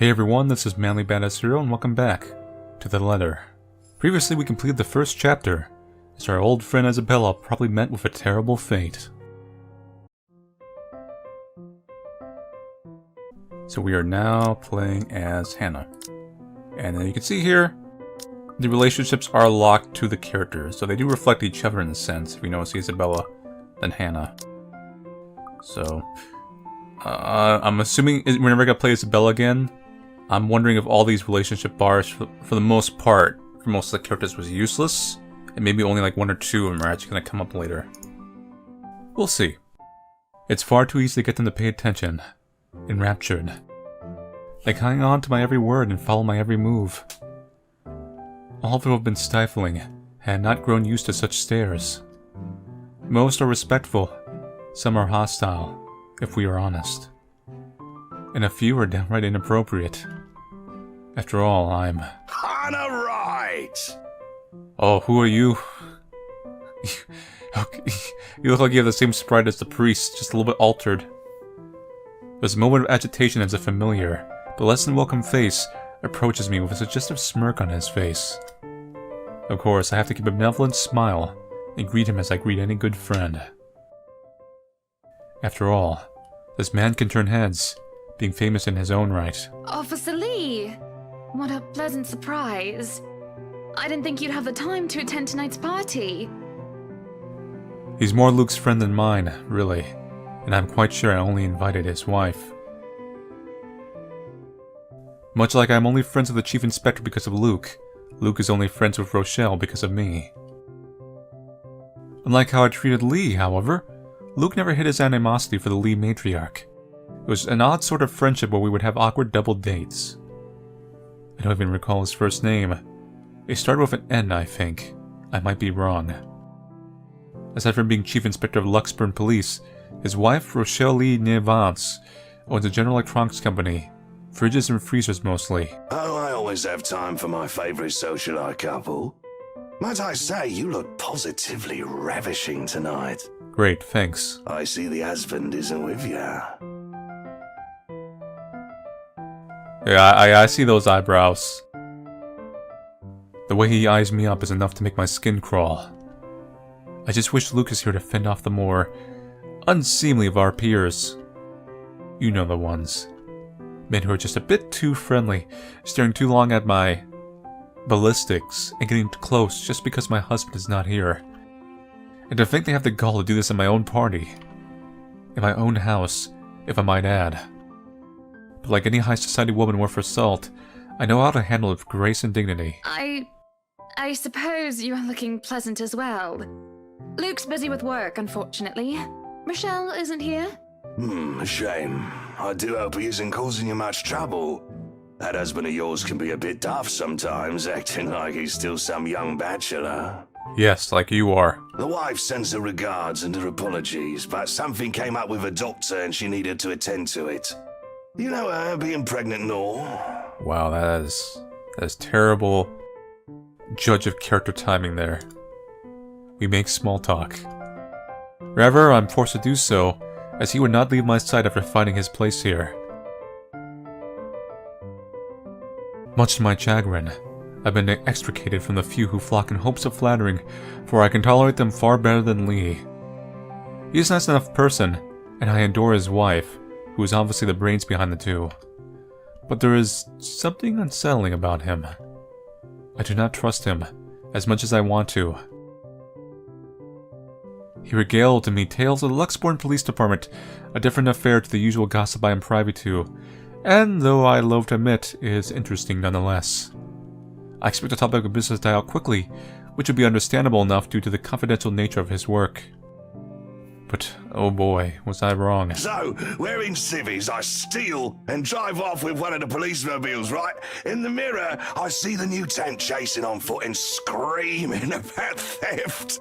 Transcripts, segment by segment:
Hey everyone, this is Manly Badass Hero, and welcome back to The Letter. Previously we completed the first chapter, as our old friend Isabella probably met with a terrible fate. So we are now playing as Hannah. And then you can see here, the relationships are locked to the characters, so they do reflect each other in a sense. If you notice Isabella, then Hannah. So, I'm assuming we're never going to play Isabella again. I'm wondering if all these relationship bars, for the most part, for most of the characters, was useless, and maybe only like one or two of them are actually going to come up later. We'll see. It's far too easy to get them to pay attention. Enraptured. They hang on to my every word and follow my every move. All of them have been stifling, and had not grown used to such stares. Most are respectful, some are hostile, if we are honest. And a few are downright inappropriate. After all, I'm... Hannah Wright! Oh, who are you? You look like you have the same sprite as the priest, just a little bit altered. There's a moment of agitation as a familiar, but less than welcome face approaches me with a suggestive smirk on his face. Of course, I have to keep a benevolent smile and greet him as I greet any good friend. After all, this man can turn heads, being famous in his own right. Officer Lee! What a pleasant surprise. I didn't think you'd have the time to attend tonight's party. He's more Luke's friend than mine, really, and I'm quite sure I only invited his wife. Much like I'm only friends with the Chief Inspector because of Luke, Luke is only friends with Rochelle because of me. Unlike how I treated Lee, however, Luke never hid his animosity for the Lee matriarch. It was an odd sort of friendship where we would have awkward double dates. I don't even recall his first name. It started with an N, I think. I might be wrong. Aside from being Chief Inspector of Luxburn Police, his wife, Rochelle Lee Nevance, owns a general electronics company. Fridges and freezers mostly. Oh, I always have time for my favourite socialite couple. Might I say, you look positively ravishing tonight. Great, thanks. I see the husband isn't with ya. Yeah, I see those eyebrows. The way he eyes me up is enough to make my skin crawl. I just wish Luke is here to fend off the more unseemly of our peers. You know the ones. Men who are just a bit too friendly, staring too long at my ballistics and getting too close just because my husband is not here. And to think they have the gall to do this in my own party. In my own house, if I might add. But like any high society woman worth her salt, I know how to handle it with grace and dignity. I suppose you are looking pleasant as well. Luke's busy with work, unfortunately. Rochelle isn't here. A shame. I do hope he isn't causing you much trouble. That husband of yours can be a bit daft sometimes, acting like he's still some young bachelor. Yes, like you are. The wife sends her regards and her apologies, but something came up with a doctor and she needed to attend to it. You know her, being pregnant and all. Wow, that is terrible judge of character timing there. We make small talk. Rather, I'm forced to do so, as he would not leave my side after finding his place here. Much to my chagrin, I've been extricated from the few who flock in hopes of flattering, for I can tolerate them far better than Lee. He is a nice enough person, and I adore his wife, who is obviously the brains behind the two. But there is something unsettling about him. I do not trust him, as much as I want to. He regaled to me tales of the Luxburn Police Department, a different affair to the usual gossip I am privy to, and though I loathe to admit, it is interesting nonetheless. I expect the topic of business to die out quickly, which would be understandable enough due to the confidential nature of his work. But, oh boy, was I wrong. So, wearing civvies, I steal and drive off with one of the police mobiles, right? In the mirror, I see the new tank chasing on foot and screaming about theft.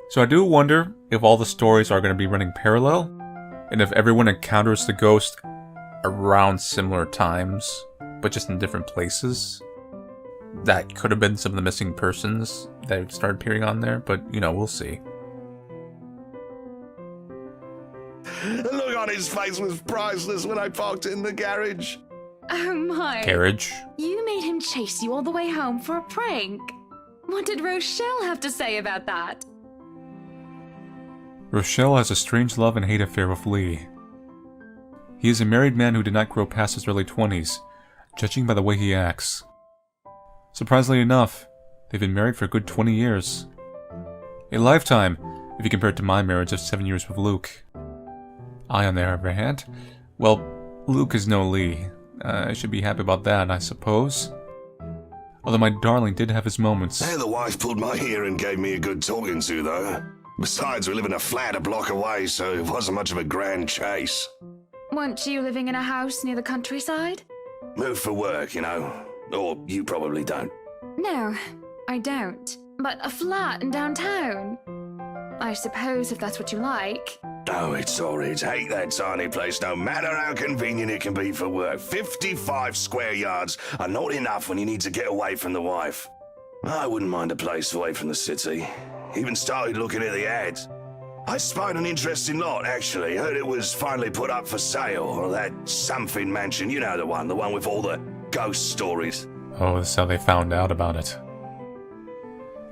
So I do wonder if all the stories are going to be running parallel, and if everyone encounters the ghost around similar times, but just in different places. That could have been some of the missing persons that started appearing on there, but, you know, we'll see. The look on his face was priceless when I parked it in the garage. Oh my. carriage. You made him chase you all the way home for a prank. What did Rochelle have to say about that? Rochelle has a strange love and hate affair with Lee. He is a married man who did not grow past his early 20s, judging by the way he acts. Surprisingly enough, they've been married for a good 20 years. A lifetime, if you compare it to my marriage of 7 years with Luke. I, on the other hand, well, Luke is no Lee. I should be happy about that, I suppose. Although my darling did have his moments. Hey, the wife pulled my ear and gave me a good talking to, though. Besides, we live in a flat a block away, so it wasn't much of a grand chase. Weren't you living in a house near the countryside? Moved for work, you know. Or you probably don't. No, I don't. But a flat in downtown. I suppose if that's what you like. Oh, it's horrid. Hate that tiny place, no matter how convenient it can be for work. 55 square yards are not enough when you need to get away from the wife. I wouldn't mind a place away from the city. Even started looking at the ads. I spied an interesting lot, actually. Heard it was finally put up for sale, or that something mansion. You know the one with all the ghost stories. Oh, this is how they found out about it.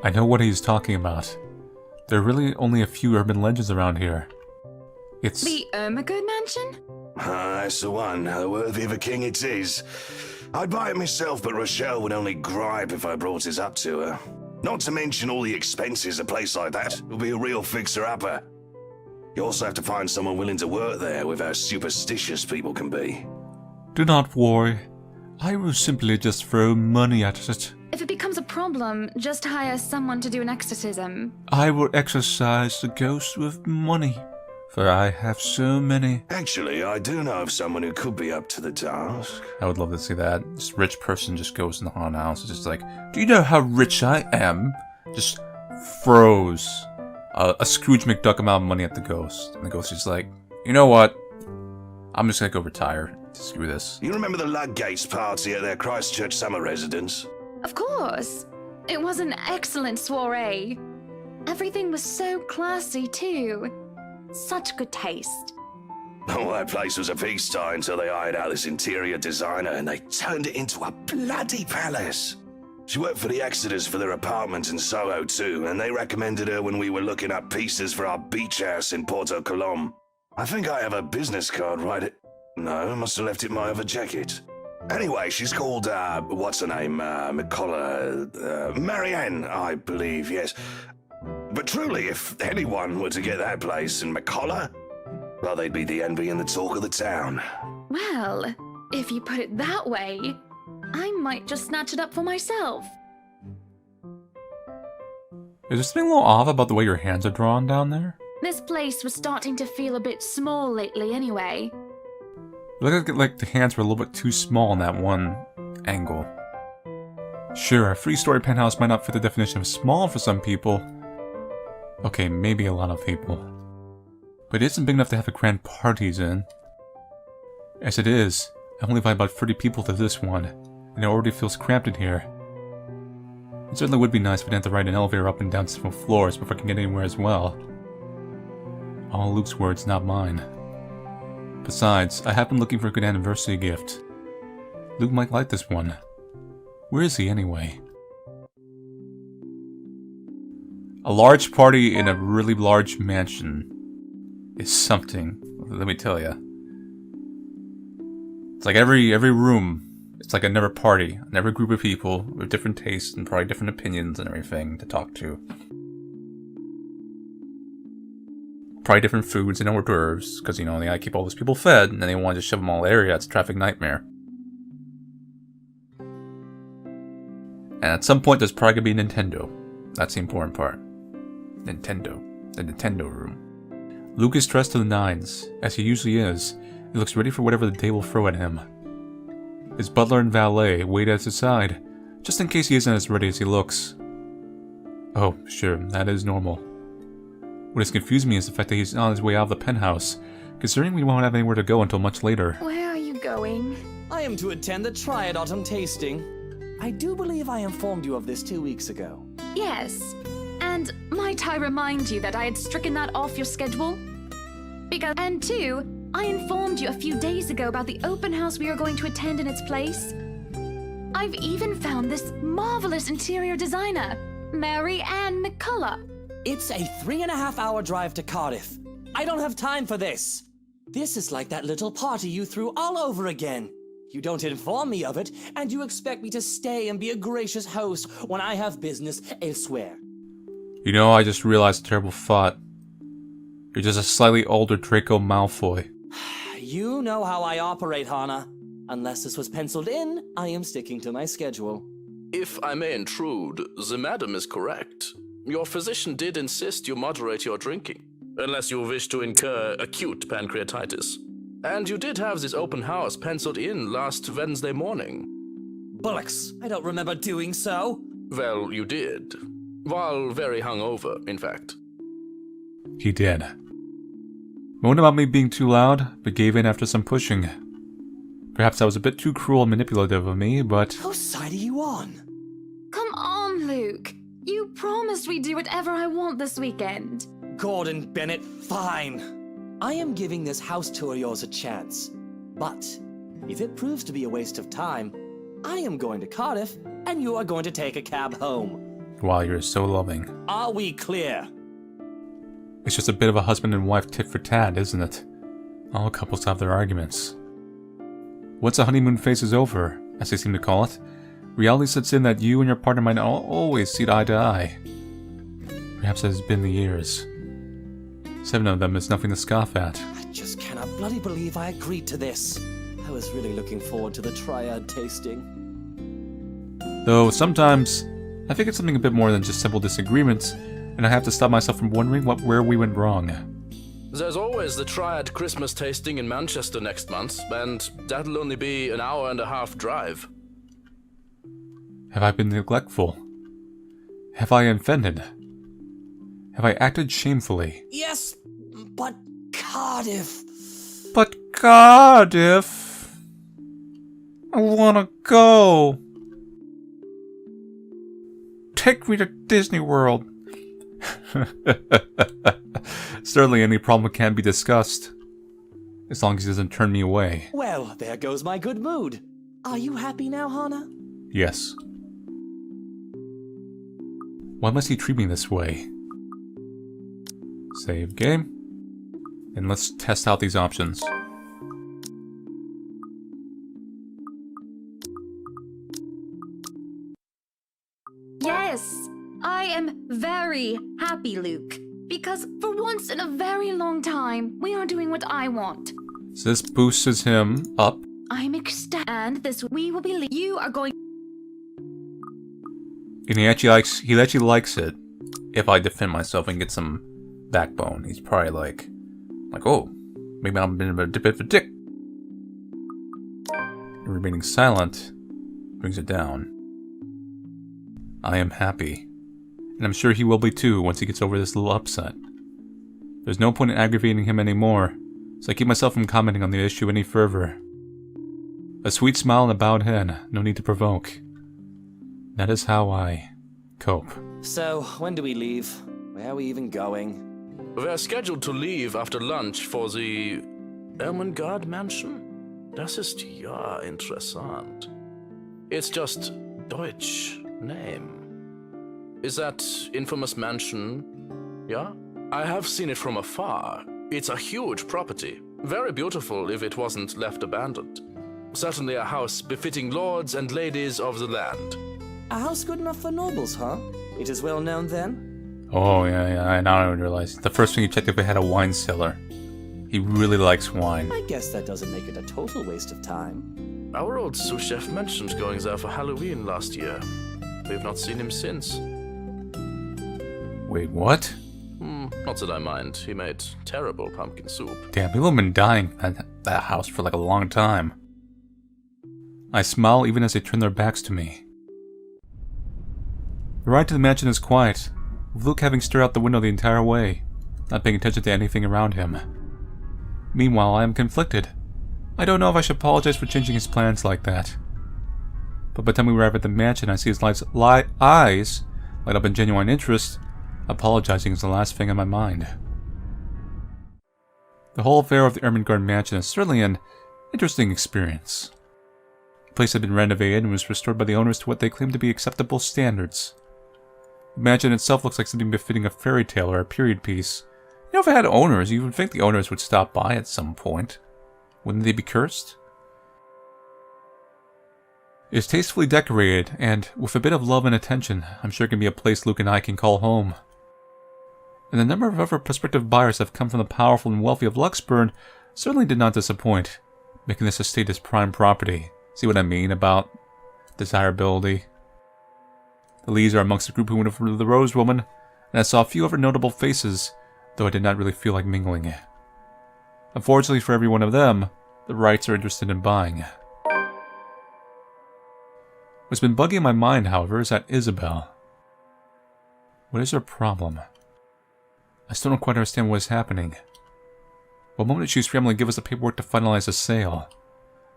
I know what he's talking about. There are really only a few urban legends around here. It's... The Ermagood mansion? That's the one. Worthy of a king it is. I'd buy it myself, but Rochelle would only gripe if I brought it up to her. Not to mention all the expenses a place like that will be a real fixer-upper. You also have to find someone willing to work there with how superstitious people can be. Do not worry. I will simply just throw money at it. If it becomes a problem, just hire someone to do an exorcism. I will exorcise the ghosts with money, for I have so many. Actually, I do know of someone who could be up to the task. I would love to see that. This rich person just goes in the haunted house. It's just like, do you know how rich I am? Just throws a Scrooge McDuck amount of money at the ghost. And the ghost is like, you know what? I'm just gonna go retire. Screw this. You remember the Ludgates party at their Christchurch summer residence? Of course. It was an excellent soiree. Everything was so classy, too. Such good taste. Oh, that place was a pigsty until they hired out this interior designer and they turned it into a bloody palace. She worked for the Exodus for their apartment in Soho too, and they recommended her when we were looking up pieces for our beach house in Porto Colom. I think I have a business card, right? No, I must have left it in my other jacket. Anyway, she's called, what's her name? Marianne, I believe, yes. But truly, if anyone were to get that place in McCullough, well, they'd be the envy and the talk of the town. Well, if you put it that way, I might just snatch it up for myself. Is there something a little off about the way your hands are drawn down there? This place was starting to feel a bit small lately anyway. It looked like the hands were a little bit too small in that one angle. Sure, a 3-story penthouse might not fit the definition of small for some people. Okay, maybe a lot of people. But it isn't big enough to have a grand parties in. As it is, I only invite about 30 people to this one, and it already feels cramped in here. It certainly would be nice if I didn't have to ride an elevator up and down several floors before I can get anywhere as well. All Luke's words, not mine. Besides, I have been looking for a good anniversary gift. Luke might like this one. Where is he anyway? A large party in a really large mansion is something, let me tell you. It's like every room, it's like another party, another group of people with different tastes and probably different opinions and everything to talk to. Probably different foods and hors d'oeuvres, because, you know, they gotta keep all those people fed, and then they want to just shove them all in the area. It's a traffic nightmare. And at some point, there's probably gonna be Nintendo. That's the important part. Nintendo. The Nintendo room. Luke is dressed to the nines, as he usually is. He looks ready for whatever the day will throw at him. His butler and valet wait at his side, just in case he isn't as ready as he looks. Oh, sure, that is normal. What has confused me is the fact that he's on his way out of the penthouse, considering we won't have anywhere to go until much later. Where are you going? I am to attend the Triad Autumn Tasting. I do believe I informed you of this 2 weeks ago. Yes. And might I remind you that I had stricken that off your schedule? And 2, I informed you a few days ago about the open house we are going to attend in its place. I've even found this marvelous interior designer, Mary Ann McCullough. It's a 3.5-hour drive to Cardiff. I don't have time for this. This is like that little party you threw all over again. You don't inform me of it, and you expect me to stay and be a gracious host when I have business elsewhere. You know, I just realized a terrible thought. You're just a slightly older Draco Malfoy. You know how I operate, Hana. Unless this was penciled in, I am sticking to my schedule. If I may intrude, the madam is correct. Your physician did insist you moderate your drinking, unless you wish to incur acute pancreatitis. And you did have this open house penciled in last Wednesday morning. Bullocks, I don't remember doing so. Well, you did. While very hungover, in fact. He did. Moaned about me being too loud, but gave in after some pushing. Perhaps that was a bit too cruel and manipulative of me, but... Whose side are you on? Come on, Luke. You promised we'd do whatever I want this weekend. Gordon Bennett, fine. I am giving this house tour of yours a chance. But if it proves to be a waste of time, I am going to Cardiff, and you are going to take a cab home. Wow, you're so loving. Are we clear? It's just a bit of a husband and wife tit for tat, isn't it? All couples have their arguments. Once the honeymoon phase is over, as they seem to call it, reality sets in that you and your partner might not always see eye to eye. Perhaps it has been the years. 7 of them is nothing to scoff at. I just cannot bloody believe I agreed to this. I was really looking forward to the triad tasting. Though sometimes, I think it's something a bit more than just simple disagreements, and I have to stop myself from wondering where we went wrong. There's always the Triad Christmas tasting in Manchester next month, and that'll only be an hour-and-a-half drive. Have I been neglectful? Have I offended? Have I acted shamefully? Yes, but Cardiff. But Cardiff! I wanna go! Take me to Disney World! Certainly any problem can be discussed, as long as he doesn't turn me away. Well, there goes my good mood. Are you happy now, Hana? Yes. Why must he treat me this way? Save game. And let's test out these options. Yes, I am very happy, Luke. Because for once in a very long time, we are doing what I want. So this boosts him up. I'm ecstatic, and this we will be. You are going. And he actually likes it. If I defend myself and get some backbone, he's probably like, oh, maybe I'm being a bit of a dick. And remaining silent brings it down. I am happy. And I'm sure he will be too once he gets over this little upset. There's no point in aggravating him anymore, so I keep myself from commenting on the issue any further. A sweet smile and a bowed head, no need to provoke. That is how I cope. So, when do we leave? Where are we even going? We're scheduled to leave after lunch for the Ermengarde Mansion. Das ist ja interessant. It's just Deutsch name. Is that infamous mansion? Yeah? I have seen it from afar. It's a huge property. Very beautiful if it wasn't left abandoned. Certainly a house befitting lords and ladies of the land. A house good enough for nobles, huh? It is well known then? Oh, yeah, now I realize. The first thing he checked if it had a wine cellar. He really likes wine. I guess that doesn't make it a total waste of time. Our old sous chef mentioned going there for Halloween last year. We've not seen him since. Wait, what? Not that I mind. He made terrible pumpkin soup. Damn, people have been dying at that house for like a long time. I smile even as they turn their backs to me. The ride to the mansion is quiet, with Luke having stared out the window the entire way, not paying attention to anything around him. Meanwhile, I am conflicted. I don't know if I should apologize for changing his plans like that. But by the time we arrive at the mansion, I see his eyes light up in genuine interest. Apologizing is the last thing on my mind. The whole affair of the Ermengarde mansion is certainly an interesting experience. The place had been renovated and was restored by the owners to what they claimed to be acceptable standards. The mansion itself looks like something befitting a fairy tale or a period piece. You know, if it had owners, you would think the owners would stop by at some point. Wouldn't they be cursed? It is tastefully decorated, and with a bit of love and attention, I'm sure it can be a place Luke and I can call home. And the number of other prospective buyers that have come from the powerful and wealthy of Luxburn certainly did not disappoint, making this estate his prime property. See what I mean about desirability? The Lees are amongst the group who went over to the Rose Woman, and I saw a few other notable faces, though I did not really feel like mingling. Unfortunately for every one of them, the Wrights are interested in buying. What's been bugging my mind, however, is that Isabel. What is her problem? I still don't quite understand what is happening. One moment she's scrambling to give us the paperwork to finalize the sale.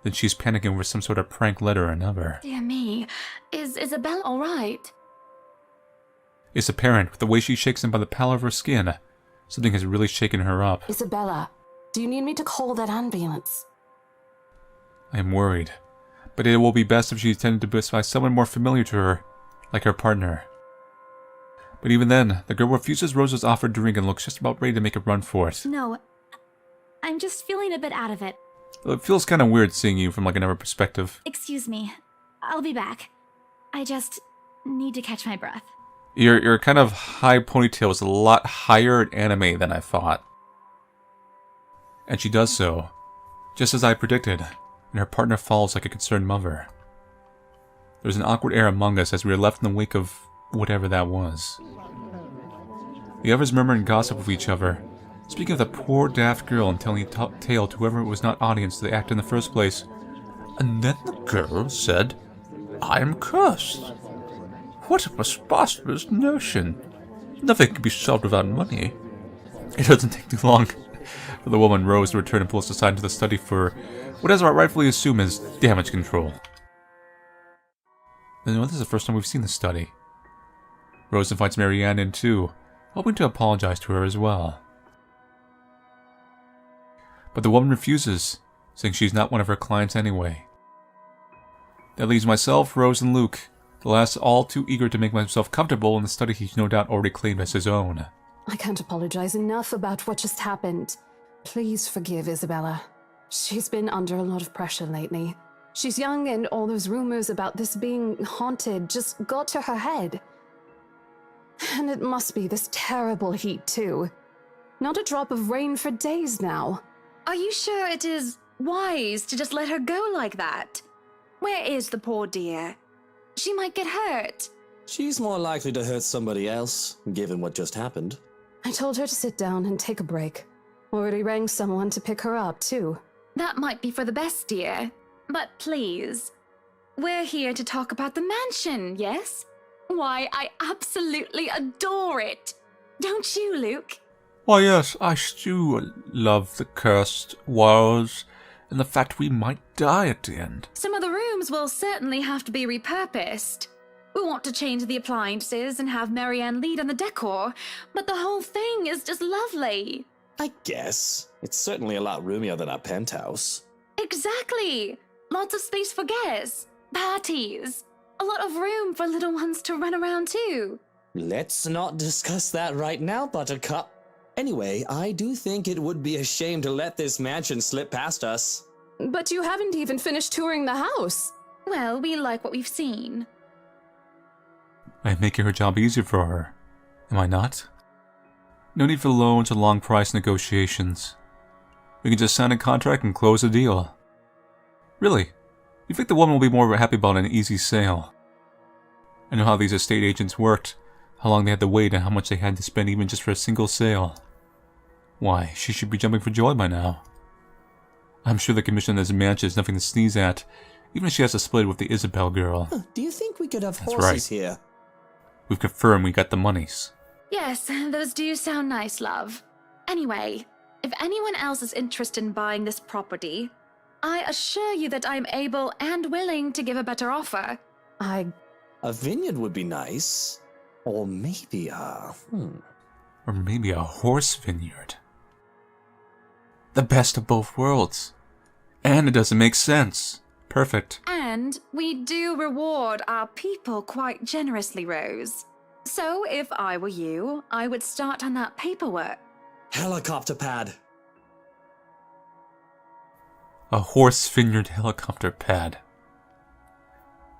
Then she's panicking over some sort of prank letter or another. Dear me, is Isabel alright? It's apparent, with the way she shakes him by the pallor of her skin. Something has really shaken her up. Isabella, do you need me to call that ambulance? I am worried, but it will be best if she is tended to by someone more familiar to her, like her partner. But even then, the girl refuses Rose's offered drink and looks just about ready to make a run for it. No, I'm just feeling a bit out of it. It feels kind of weird seeing you from like another perspective. Excuse me. I'll be back. I just need to catch my breath. Your kind of high ponytail is a lot higher in anime than I thought. And she does so, just as I predicted, and her partner falls like a concerned mother. There's an awkward air among us as we are left in the wake of whatever that was. The others murmur and gossip with each other, speaking of the poor daft girl and telling a tale to whoever was not audience to the act in the first place. And then the girl said, "I am cursed." What a preposterous notion. Nothing can be solved without money. It doesn't take too long for the woman Rose to return and pull us aside into the study for what I rightfully assume is damage control. And this is the first time we've seen the study. Rose invites Marianne in too, hoping to apologize to her as well. But the woman refuses, saying she's not one of her clients anyway. That leaves myself, Rose, and Luke, the last all too eager to make himself comfortable in the study he's no doubt already claimed as his own. I can't apologize enough about what just happened. Please forgive Isabella. She's been under a lot of pressure lately. She's young and all those rumors about this being haunted just got to her head. And it must be this terrible heat too. Not a drop of rain for days now. Are you sure it is wise to just let her go like that? Where is the poor dear? She might get hurt. She's more likely to hurt somebody else, given what just happened. I told her to sit down and take a break. Already rang someone to pick her up, too. That might be for the best, dear. But please, we're here to talk about the mansion, yes? Why, I absolutely adore it. Don't you, Luke? Why yes, I do love the cursed walls, and the fact we might die at the end. Some of the rooms will certainly have to be repurposed. We want to change the appliances and have Marianne lead on the decor, but the whole thing is just lovely. I guess. It's certainly a lot roomier than our penthouse. Exactly. Lots of space for guests, parties, a lot of room for little ones to run around too. Let's not discuss that right now, Buttercup. Anyway, I do think it would be a shame to let this mansion slip past us. But you haven't even finished touring the house. Well, we like what we've seen. I'm making her job easier for her, am I not? No need for loans or long price negotiations. We can just sign a contract and close the deal. Really, you think the woman will be more happy about an easy sale? I know how these estate agents worked, how long they had to wait, and how much they had to spend even just for a single sale. Why, she should be jumping for joy by now. I'm sure the commission on this mansion is nothing to sneeze at, even if she has to split with the Isabel girl. Do you think we could have That's horses right. here? We've confirmed we got the monies. Yes, those do sound nice, love. Anyway, if anyone else is interested in buying this property, I assure you that I'm able and willing to give a better offer. I A vineyard would be nice. Or maybe Or maybe a horse vineyard. The best of both worlds. And it doesn't make sense. Perfect. And we do reward our people quite generously, Rose. So if I were you, I would start on that paperwork. Helicopter pad. A horse vineyard helicopter pad.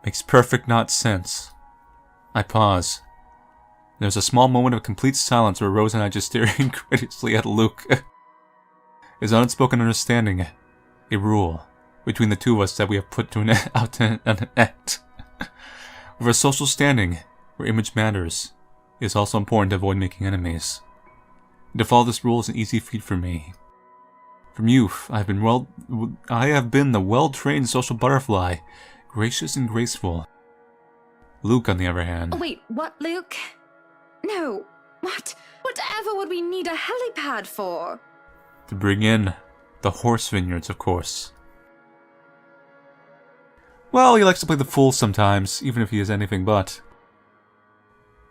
Makes perfect not sense. I pause. There's a small moment of complete silence where Rose and I just stare incredulously at Luke. His unspoken understanding, a rule, between the two of us that we have put to an end. With our social standing, where image matters, it is also important to avoid making enemies. And to follow this rule is an easy feat for me. From youth, I have been the well-trained social butterfly, gracious and graceful. Luke, on the other hand... Wait, what, Luke? No, what? Whatever would we need a helipad for? To bring in the horse vineyards, of course. Well, he likes to play the fool sometimes, even if he is anything but.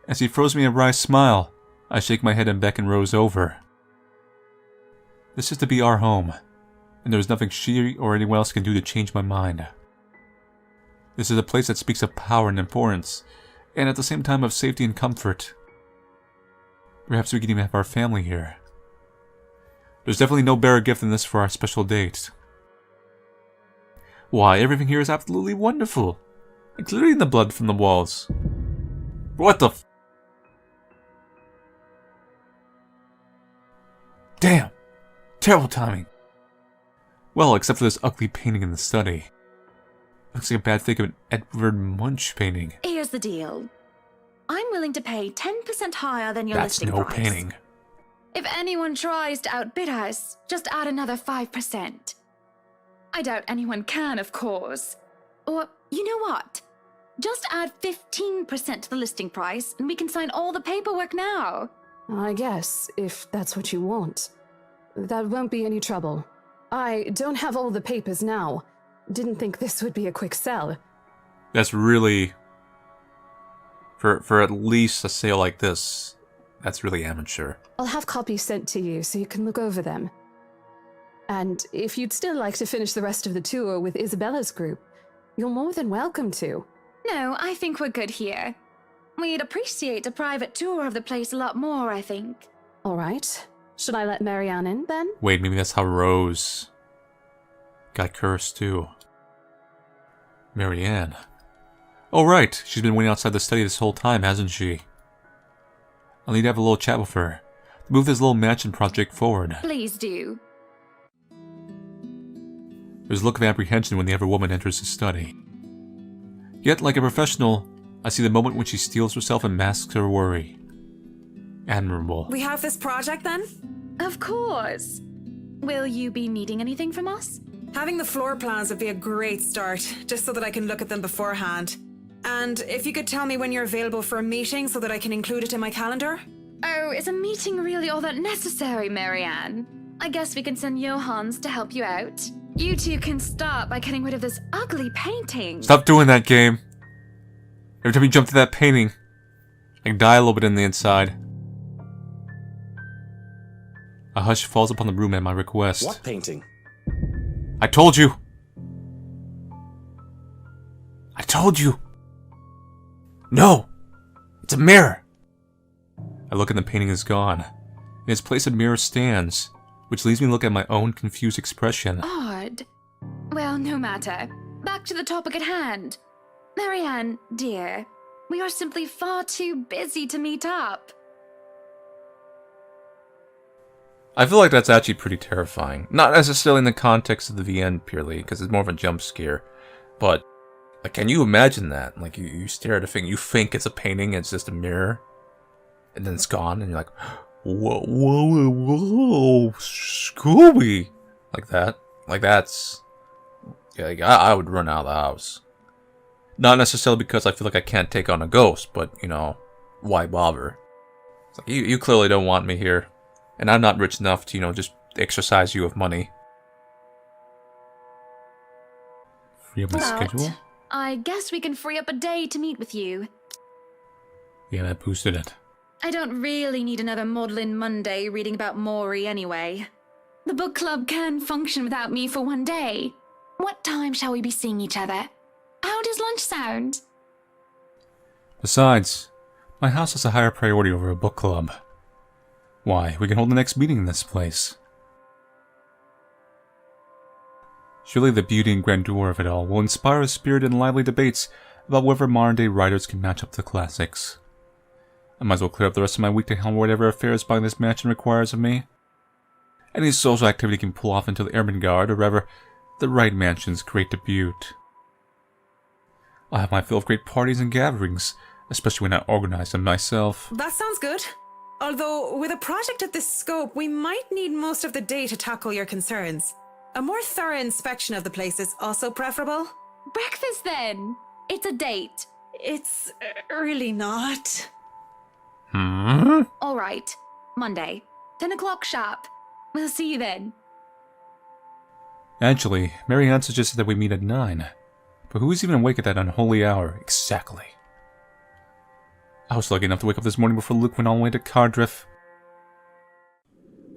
As he throws me a wry smile, I shake my head and beckon Rose over. This is to be our home, and there is nothing she or anyone else can do to change my mind. This is a place that speaks of power and importance, and at the same time of safety and comfort. Perhaps we can even have our family here. There's definitely no better gift than this for our special date. Why, everything here is absolutely wonderful, including the blood from the walls. What the f- Damn! Terrible timing. Well, except for this ugly painting in the study. Looks like a bad fake of an Edvard Munch painting. Here's the deal. I'm willing to pay 10% higher than your That's listing no price. painting. If anyone tries to outbid us, just add another 5%. I doubt anyone can, of course. Or, you know what? Just add 15% to the listing price, and we can sign all the paperwork now. I guess, if that's what you want. That won't be any trouble. I don't have all the papers now. Didn't think this would be a quick sell. That's really... For at least a sale like this, that's really amateur. I'll have copies sent to you so you can look over them. And if you'd still like to finish the rest of the tour with Isabella's group, you're more than welcome to. No, I think we're good here. We'd appreciate a private tour of the place a lot more, I think. All right. Should I let Marianne in, then? Wait, maybe that's how Rose got cursed too. Marianne. Oh right, she's been waiting outside the study this whole time, hasn't she? I'll need to have a little chat with her. To move this little mansion project forward. Please do. There's a look of apprehension when the other woman enters the study. Yet, like a professional, I see the moment when she steels herself and masks her worry. Admirable. We have this project then? Of course. Will you be needing anything from us? Having the floor plans would be a great start, just so that I can look at them beforehand. And if you could tell me when you're available for a meeting so that I can include it in my calendar? Oh, is a meeting really all that necessary, Marianne? I guess we can send Johans to help you out. You two can start by getting rid of this ugly painting. Stop doing that, game. Every time you jump to that painting, I can die a little bit in the inside. A hush falls upon the room at my request. What painting? I told you! I told you! No! It's a mirror! I look and the painting is gone. In its place a mirror stands, which leaves me to look at my own confused expression. Odd. Well, no matter. Back to the topic at hand. Marianne, dear, we are simply far too busy to meet up. I feel like that's actually pretty terrifying. Not necessarily in the context of the VN purely, because it's more of a jump scare. But, like, can you imagine that? Like, you stare at a thing, you think it's a painting, it's just a mirror, and then it's gone, and you're like, whoa, whoa, whoa, Scooby! Like that. Like, that's... Yeah, like, I would run out of the house. Not necessarily because I feel like I can't take on a ghost, but, you know, why bother? It's like, you clearly don't want me here. And I'm not rich enough to, you know, just exercise you with money. Free up my schedule? I guess we can free up a day to meet with you. Yeah, that boosted it. I don't really need another maudlin Monday reading about Maury anyway. The book club can function without me for one day. What time shall we be seeing each other? How does lunch sound? Besides, my house has a higher priority over a book club. Why, we can hold the next meeting in this place. Surely the beauty and grandeur of it all will inspire a spirited and lively debates about whether modern-day writers can match up to the classics. I might as well clear up the rest of my week to handle whatever affairs buying this mansion requires of me. Any social activity can pull off into the Ermengarde, or rather, the Wright Mansion's great debut. I'll have my fill of great parties and gatherings, especially when I organize them myself. That sounds good. Although, with a project of this scope, we might need most of the day to tackle your concerns. A more thorough inspection of the place is also preferable. Breakfast then. It's a date. It's really not. All right. Monday. 10 o'clock sharp. We'll see you then. Actually, Mary Ann suggested that we meet at 9. But who is even awake at that unholy hour, exactly? I was lucky enough to wake up this morning before Luke went all the way to Cardiff.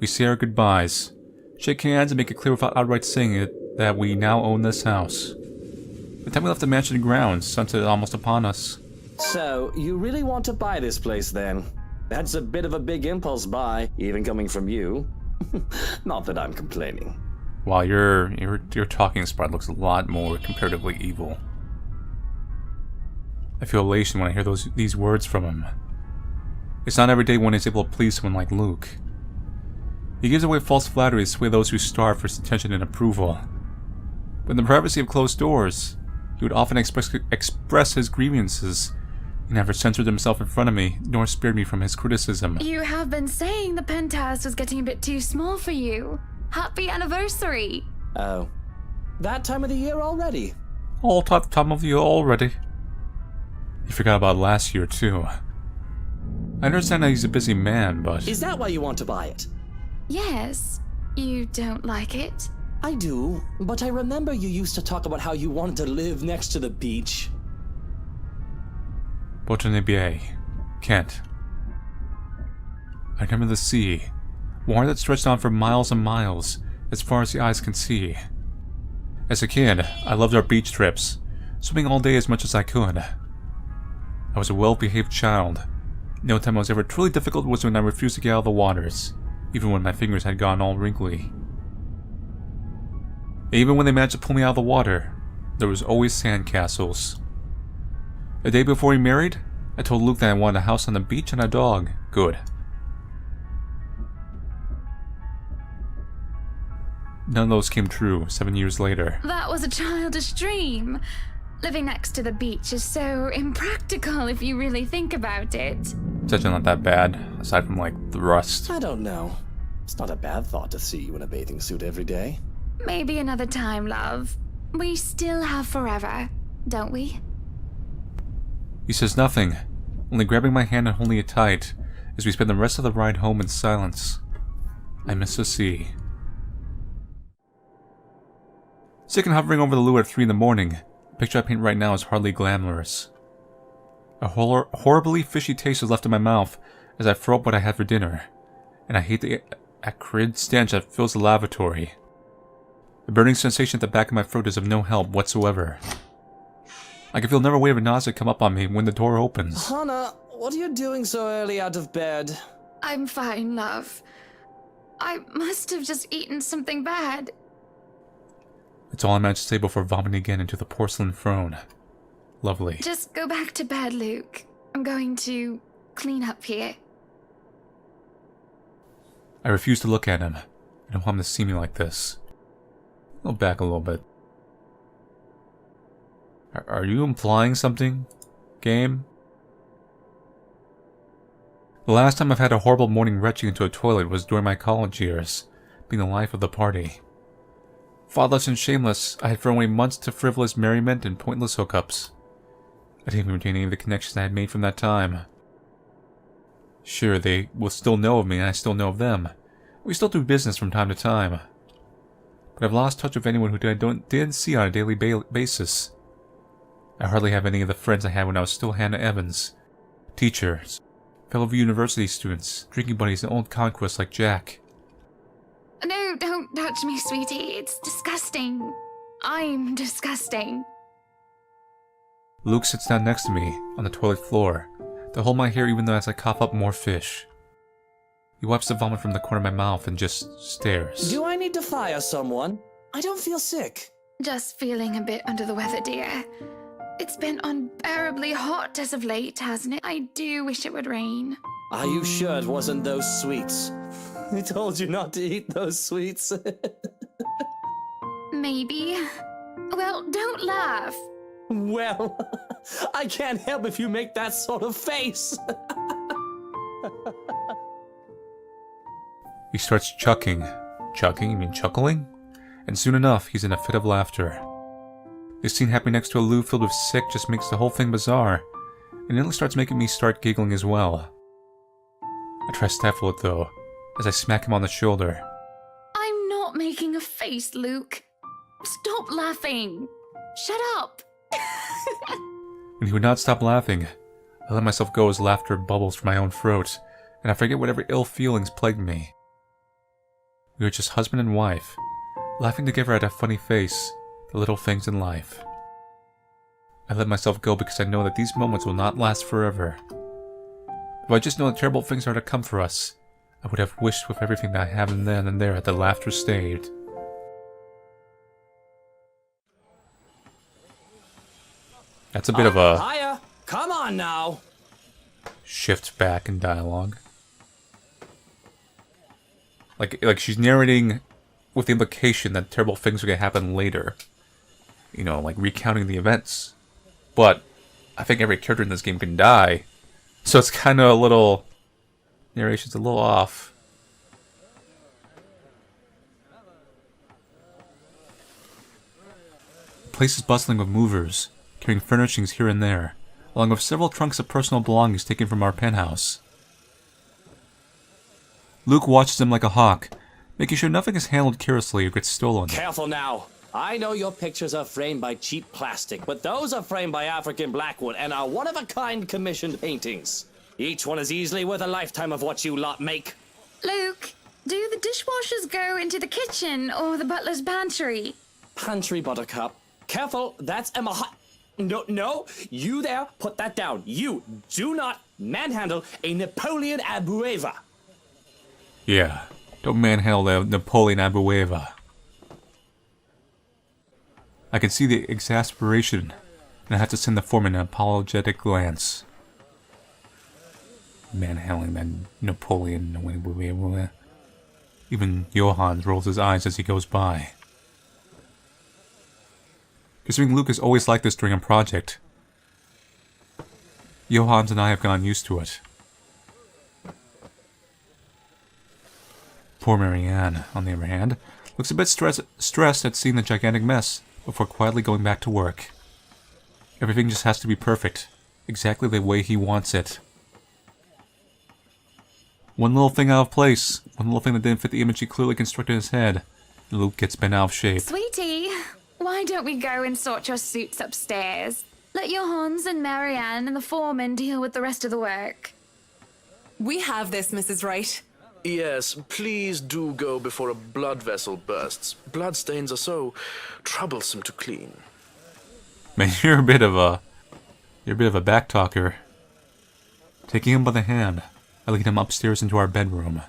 We say our goodbyes, shake hands, and make it clear without outright saying it that we now own this house. By the time we left the mansion grounds, sunset is almost upon us. So, you really want to buy this place then? That's a bit of a big impulse buy, even coming from you. Not that I'm complaining. While your talking sprite looks a lot more comparatively evil. I feel elation when I hear these words from him. It's not every day one is able to please someone like Luke. He gives away false flattery to sway those who starve for his attention and approval. But in the privacy of closed doors, he would often express his grievances. He never censored himself in front of me, nor spared me from his criticism. You have been saying the penthouse was getting a bit too small for you. Happy anniversary! Oh. That time of the year already? All time of the year already. You forgot about last year, too. I understand that he's a busy man, but... Is that why you want to buy it? Yes. You don't like it? I do, but I remember you used to talk about how you wanted to live next to the beach. Botany, Kent. I remember the sea. Water that stretched on for miles and miles, as far as the eyes can see. As a kid, I loved our beach trips, swimming all day as much as I could. I was a well-behaved child. The only time I was ever truly difficult was when I refused to get out of the waters, even when my fingers had gone all wrinkly. Even when they managed to pull me out of the water, there was always sandcastles. The day before we married, I told Luke that I wanted a house on the beach and a dog. Good. None of those came true 7 years later. That was a childish dream. Living next to the beach is so impractical if you really think about it. It's actually not that bad, aside from, like, the rust. I don't know. It's not a bad thought to see you in a bathing suit every day. Maybe another time, love. We still have forever, don't we? He says nothing, only grabbing my hand and holding it tight, as we spend the rest of the ride home in silence. I miss the sea. Sick and hovering over the loo at 3 in the morning, the picture I paint right now is hardly glamorous. A horribly fishy taste is left in my mouth as I throw up what I had for dinner, and I hate the acrid stench that fills the lavatory. The burning sensation at the back of my throat is of no help whatsoever. I can feel another wave of nausea come up on me when the door opens. Hannah, what are you doing so early out of bed? I'm fine, love. I must have just eaten something bad. That's all I managed to say before vomiting again into the porcelain throne. Lovely. Just go back to bed, Luke. I'm going to clean up here. I refuse to look at him. I don't want him to see me like this. Go back a little bit. Are you implying something, game? The last time I've had a horrible morning retching into a toilet was during my college years, being the life of the party. Thoughtless and shameless, I had thrown away months to frivolous merriment and pointless hookups. I didn't even retain any of the connections I had made from that time. Sure, they will still know of me and I still know of them. We still do business from time to time. But I've lost touch with anyone who I didn't see on a daily basis. I hardly have any of the friends I had when I was still Hannah Evans. Teachers, fellow university students, drinking buddies, and old conquests like Jack. No, No, don't touch me, sweetie. It's disgusting. I'm disgusting. Luke sits down next to me on the toilet floor to hold my hair even though as I cough up more fish. He wipes the vomit from the corner of my mouth and just stares. Do I need to fire someone? I don't feel sick. Just feeling a bit under the weather, dear. It's been unbearably hot as of late, hasn't it? I do wish it would rain. Are you sure it wasn't those sweets? I told you not to eat those sweets. Maybe. Well, don't laugh. Well, I can't help if you make that sort of face. He starts chucking. Chucking? You mean chuckling? And soon enough, he's in a fit of laughter. This scene happening next to a loo filled with sick just makes the whole thing bizarre, and it starts making me start giggling as well. I try to stifle it though, as I smack him on the shoulder. I'm not making a face, Luke. Stop laughing. Shut up. When he would not stop laughing, I let myself go as laughter bubbles from my own throat, and I forget whatever ill feelings plagued me. We were just husband and wife, laughing together at a funny face, the little things in life. I let myself go because I know that these moments will not last forever. If I just know the terrible things are to come for us, I would have wished with everything that I have in then and there that the laughter stayed. That's a bit of a Hiya! Come on now! shift back in dialogue. Like she's narrating with the implication that terrible things are going to happen later. You know, like recounting the events. But I think every character in this game can die. So it's kind of a little... narration's a little off. The place is bustling with movers, carrying furnishings here and there, along with several trunks of personal belongings taken from our penthouse. Luke watches them like a hawk, making sure nothing is handled carelessly or gets stolen. Careful now. I know your pictures are framed by cheap plastic, but those are framed by African Blackwood and are one-of-a-kind commissioned paintings. Each one is easily worth a lifetime of what you lot make. Luke, do the dishwashers go into the kitchen or the butler's pantry? Pantry, Buttercup. Careful, that's Emma No, you there, put that down. You do not manhandle a Napoleon Abueva. Yeah, don't manhandle the Napoleon Abueva. I can see the exasperation, and I have to send the foreman an apologetic glance. Manhandling that Napoleon Abueva. Even Johann rolls his eyes as he goes by. Considering Luke is always like this during a project, Johannes and I have gotten used to it. Poor Marianne, on the other hand, looks a bit stressed at seeing the gigantic mess before quietly going back to work. Everything just has to be perfect, exactly the way he wants it. One little thing out of place, one little thing that didn't fit the image he clearly constructed in his head, and Luke gets bent out of shape. Sweetie, why don't we go and sort your suits upstairs? Let Johannes and Marianne and the foreman deal with the rest of the work. We have this, Mrs. Wright. Yes, please do go before a blood vessel bursts. Bloodstains are so troublesome to clean. Man, you're a bit of a backtalker. Taking him by the hand, I lead him upstairs into our bedroom.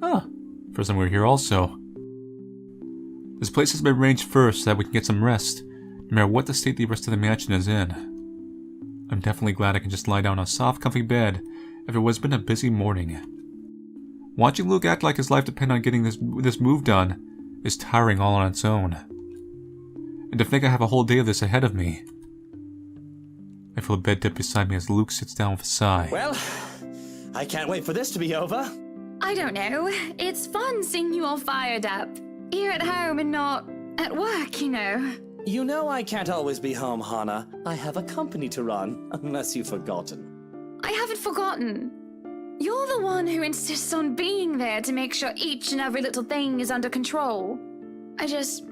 Ah, first time we're here also. This place has been arranged first so that we can get some rest, no matter what the state the rest of the mansion is in. I'm definitely glad I can just lie down on a soft, comfy bed after what has been a busy morning. Watching Luke act like his life depended on getting this move done is tiring all on its own. And to think I have a whole day of this ahead of me. I feel a bed dip beside me as Luke sits down with a sigh. Well, I can't wait for this to be over. I don't know. It's fun seeing you all fired up. Here at home and not at work, you know. You know I can't always be home, Hannah. I have a company to run, unless you've forgotten. I haven't forgotten. You're the one who insists on being there to make sure each and every little thing is under control. I just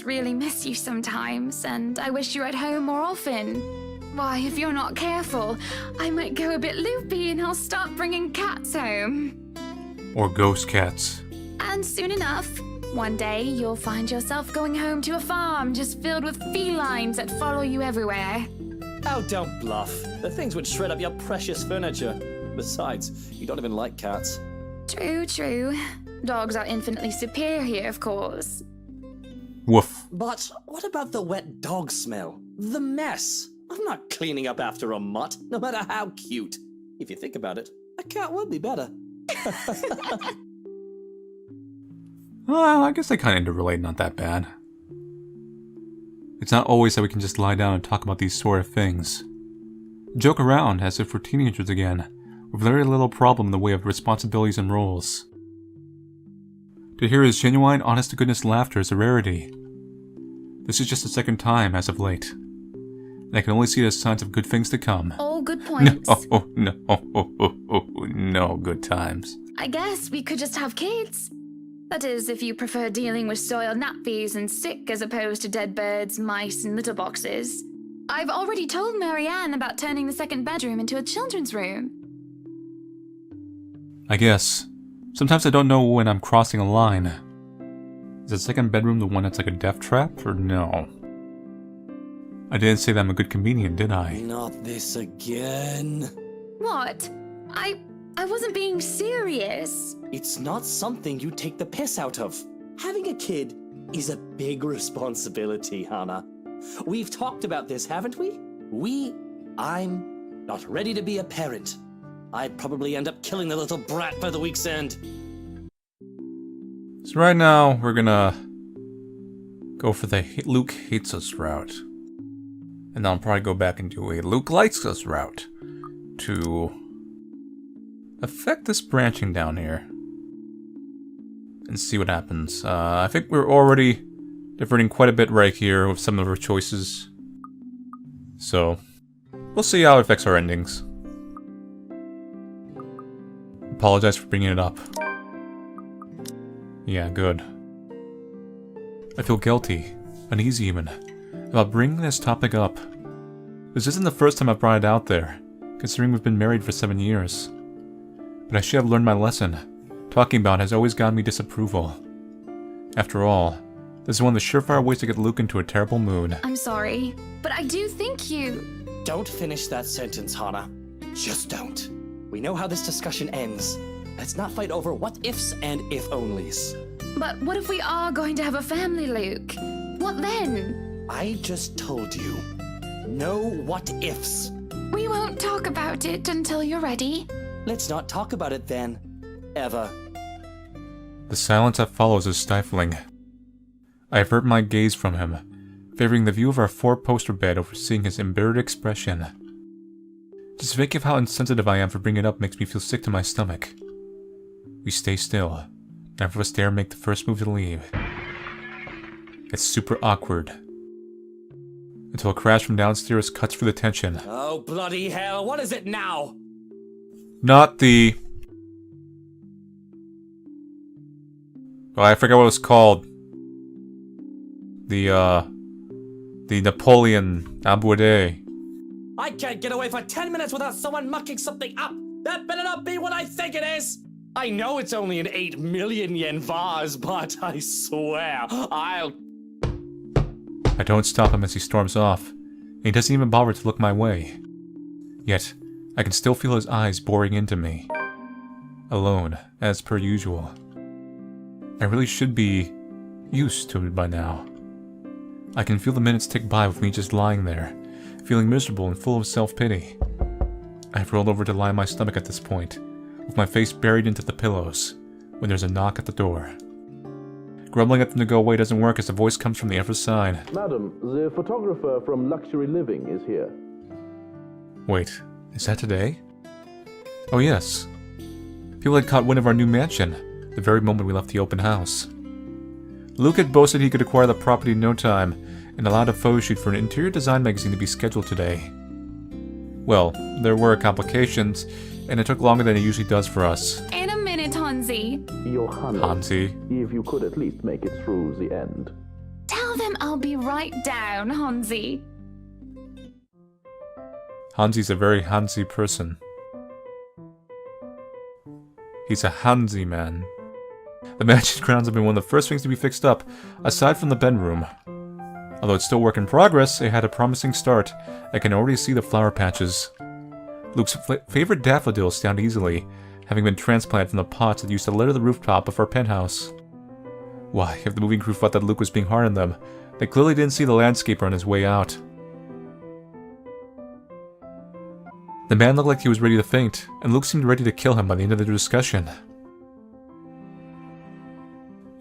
really miss you sometimes, and I wish you were at home more often. Why, if you're not careful, I might go a bit loopy and I'll start bringing cats home. Or ghost cats. And soon enough, one day you'll find yourself going home to a farm just filled with felines that follow you everywhere. Oh, don't bluff. The things would shred up your precious furniture. Besides, you don't even like cats. True, true. Dogs are infinitely superior, of course. Woof. But what about the wet dog smell? The mess? I'm not cleaning up after a mutt, no matter how cute. If you think about it, a cat would be better. Well, I guess I kind of relate, not that bad. It's not always that we can just lie down and talk about these sort of things. Joke around as if we're teenagers again, with very little problem in the way of responsibilities and roles. To hear his genuine, honest-to-goodness laughter is a rarity. This is just the second time as of late. And I can only see it as signs of good things to come. All good points. No good times. I guess we could just have kids. That is, if you prefer dealing with soiled nappies and sick as opposed to dead birds, mice, and litter boxes. I've already told Marianne about turning the second bedroom into a children's room. I guess. Sometimes I don't know when I'm crossing a line. Is the second bedroom the one that's like a death trap, or no? I didn't say that I'm a good comedian, did I? Not this again. What? I wasn't being serious. It's not something you take the piss out of. Having a kid is a big responsibility, Hannah. We've talked about this, haven't we? I'm not ready to be a parent. I'd probably end up killing the little brat by the week's end. So right now, we're gonna go for the Luke hates us route. And I'll probably go back and do a Luke likes us route to affect this branching down here. And see what happens. I think we're already diverting quite a bit right here with some of our choices. So, we'll see how it affects our endings. Apologize for bringing it up. Yeah, good. I feel guilty, uneasy even, about bringing this topic up. This isn't the first time I've brought it out there, considering we've been married for 7 years. But I should have learned my lesson. Talking about it has always gotten me disapproval. After all, this is one of the surefire ways to get Luke into a terrible mood. I'm sorry, but I do think you... Don't finish that sentence, Hannah. Just don't. We know how this discussion ends. Let's not fight over what-ifs and if-onlys. But what if we are going to have a family, Luke? What then? I just told you. No what-ifs. We won't talk about it until you're ready. Let's not talk about it then. Ever. The silence that follows is stifling. I avert my gaze from him, favoring the view of our four-poster bed overseeing his embittered expression. Just thinking of how insensitive I am for bringing it up makes me feel sick to my stomach. We stay still. Neither of us dare make the first move to leave. It's super awkward. Until a crash from downstairs cuts through the tension. Oh, bloody hell, what is it now? Not the... Oh, I forgot what it was called. The Napoleon Aboude. I can't get away for 10 minutes without someone mucking something up. That better not be what I think it is. I know it's only an 8 million yen vase, but I swear, I don't stop him as he storms off, and he doesn't even bother to look my way. Yet, I can still feel his eyes boring into me. Alone, as per usual. I really should be used to it by now. I can feel the minutes tick by with me just lying there, feeling miserable and full of self-pity. I've rolled over to lie on my stomach at this point, with my face buried into the pillows, when there's a knock at the door. Grumbling at them to go away doesn't work as the voice comes from the other side. Madam, the photographer from Luxury Living is here. Wait, is that today? Oh yes. People had caught wind of our new mansion, the very moment we left the open house. Luke had boasted he could acquire the property in no time, and allowed a photo shoot for an interior design magazine to be scheduled today. Well, there were complications, and it took longer than it usually does for us. In a minute, Hansi. Johanna, Hansi. if you could at least make it through the end. Tell them I'll be right down, Hansi. Hansi's a very Hansi person. He's a handyman. The mansion grounds have been one of the first things to be fixed up, aside from the bedroom. Although it's still work in progress, it had a promising start. I can already see the flower patches. Luke's favorite daffodils stand easily, having been transplanted from the pots that used to litter the rooftop of our penthouse. Why, if the moving crew thought that Luke was being hard on them, they clearly didn't see the landscaper on his way out. The man looked like he was ready to faint, and Luke seemed ready to kill him by the end of the discussion.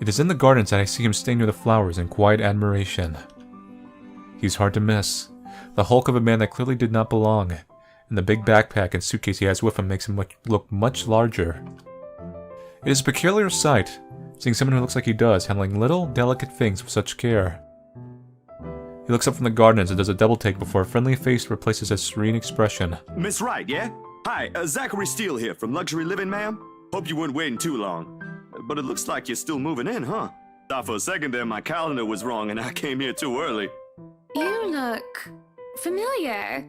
It is in the gardens that I see him staying near the flowers in quiet admiration. He's hard to miss. The hulk of a man that clearly did not belong, and the big backpack and suitcase he has with him makes him look much larger. It is a peculiar sight, seeing someone who looks like he does, handling little, delicate things with such care. He looks up from the gardens and does a double take before a friendly face replaces his serene expression. Miss Wright, yeah? Hi, Zachary Steele here from Luxury Living, ma'am. Hope you weren't waiting too long. But it looks like you're still moving in, huh? Thought for a second there my calendar was wrong and I came here too early. You look familiar.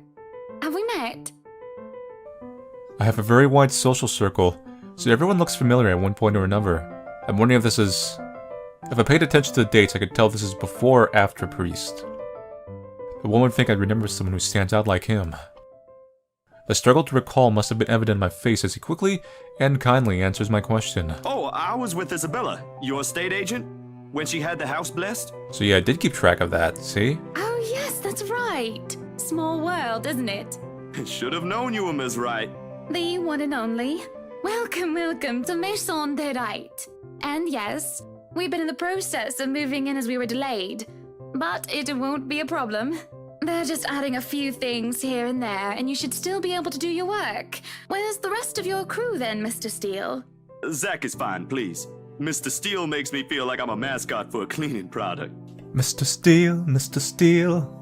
Have we met? I have a very wide social circle, so everyone looks familiar at one point or another. I'm wondering if this is... If I paid attention to the dates, I could tell this is before or after Priest. But one would think I'd remember someone who stands out like him. The struggle to recall must have been evident in my face as he quickly and kindly answers my question. Oh, I was with Isabella, your estate agent, when she had the house blessed. So yeah, I did keep track of that, see? Oh yes, that's right. Small world, isn't it? Should have known you were Miss Wright. The one and only. Welcome, welcome to Maison de Wright. And yes, we've been in the process of moving in as we were delayed. But it won't be a problem. They're just adding a few things here and there, and you should still be able to do your work. Where's the rest of your crew then, Mr. Steele? Zach is fine, please. Mr. Steele makes me feel like I'm a mascot for a cleaning product. Mr. Steele, Mr. Steele.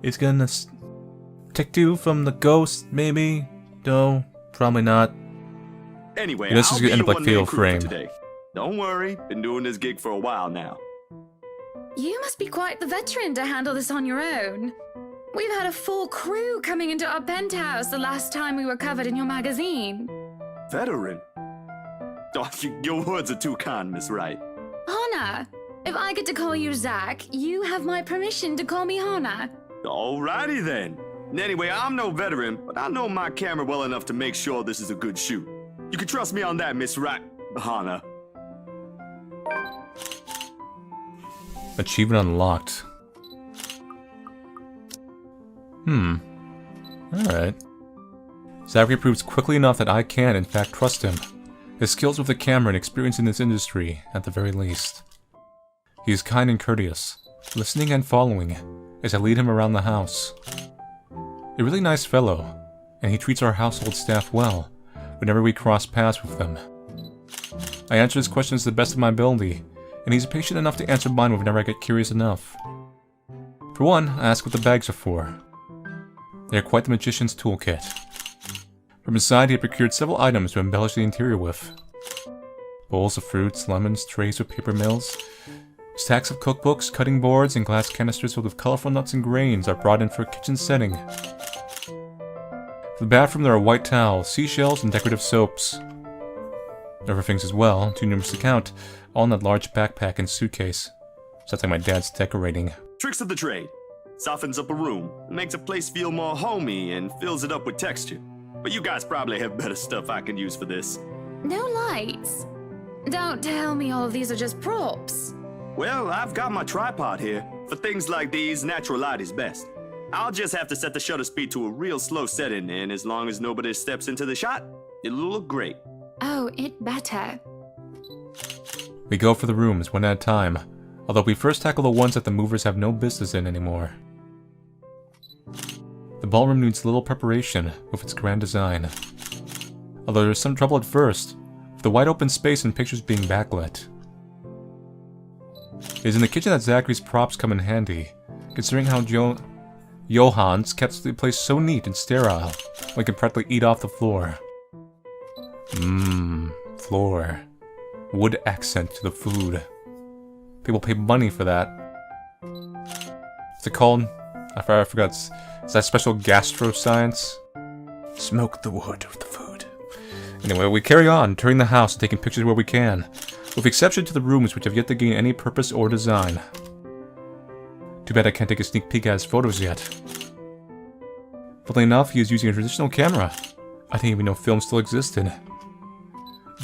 He's gonna protect you from the ghost, maybe? No, probably not. Anyway, Yeah, this I'll is be gonna end your up like one-man Fatal crew for Frame. today. Don't worry, been doing this gig for a while now. You must be quite the veteran to handle this on your own. We've had a full crew coming into our penthouse the last time we were covered in your magazine. Veteran? Oh, your words are too kind, Miss Wright. Hannah, if I get to call you Zach, you have my permission to call me Hannah. Alrighty then. Anyway, I'm no veteran, but I know my camera well enough to make sure this is a good shoot. You can trust me on that, Miss Wright. Hannah. Achievement unlocked. Alright. Zachary proves quickly enough that I can, in fact, trust him. His skills with the camera and experience in this industry, at the very least. He is kind and courteous, listening and following, as I lead him around the house. A really nice fellow, and he treats our household staff well, whenever we cross paths with them. I answer his questions to the best of my ability, and he's patient enough to answer mine whenever I get curious enough. For one, I ask what the bags are for. They are quite the magician's toolkit. From his side, he had procured several items to embellish the interior with. Bowls of fruits, lemons, trays with paper mills, stacks of cookbooks, cutting boards, and glass canisters filled with colorful nuts and grains are brought in for a kitchen setting. For the bathroom, there are white towels, seashells, and decorative soaps. Other things as well, too numerous to count, all in that large backpack and suitcase. Sounds like my dad's decorating. Tricks of the trade. Softens up a room, makes a place feel more homey, and fills it up with texture. But you guys probably have better stuff I can use for this. No lights. Don't tell me all of these are just props. Well, I've got my tripod here. For things like these, natural light is best. I'll just have to set the shutter speed to a real slow setting, and as long as nobody steps into the shot, it'll look great. Oh, it better. We go for the rooms, one at a time, although we first tackle the ones that the movers have no business in anymore. The ballroom needs little preparation, with its grand design. Although there's some trouble at first, with the wide open space and pictures being backlit. It is in the kitchen that Zachary's props come in handy, considering how Johans kept the place so neat and sterile, one could practically eat off the floor. Floor. Wood accent to the food. People pay money for that. What's it called? I forgot. Is that special gastro science? Smoke the wood with the food. Anyway, we carry on, touring the house and taking pictures where we can, with exception to the rooms which have yet to gain any purpose or design. Too bad I can't take a sneak peek at his photos yet. Funnily enough, he is using a traditional camera. I didn't even know film still existed.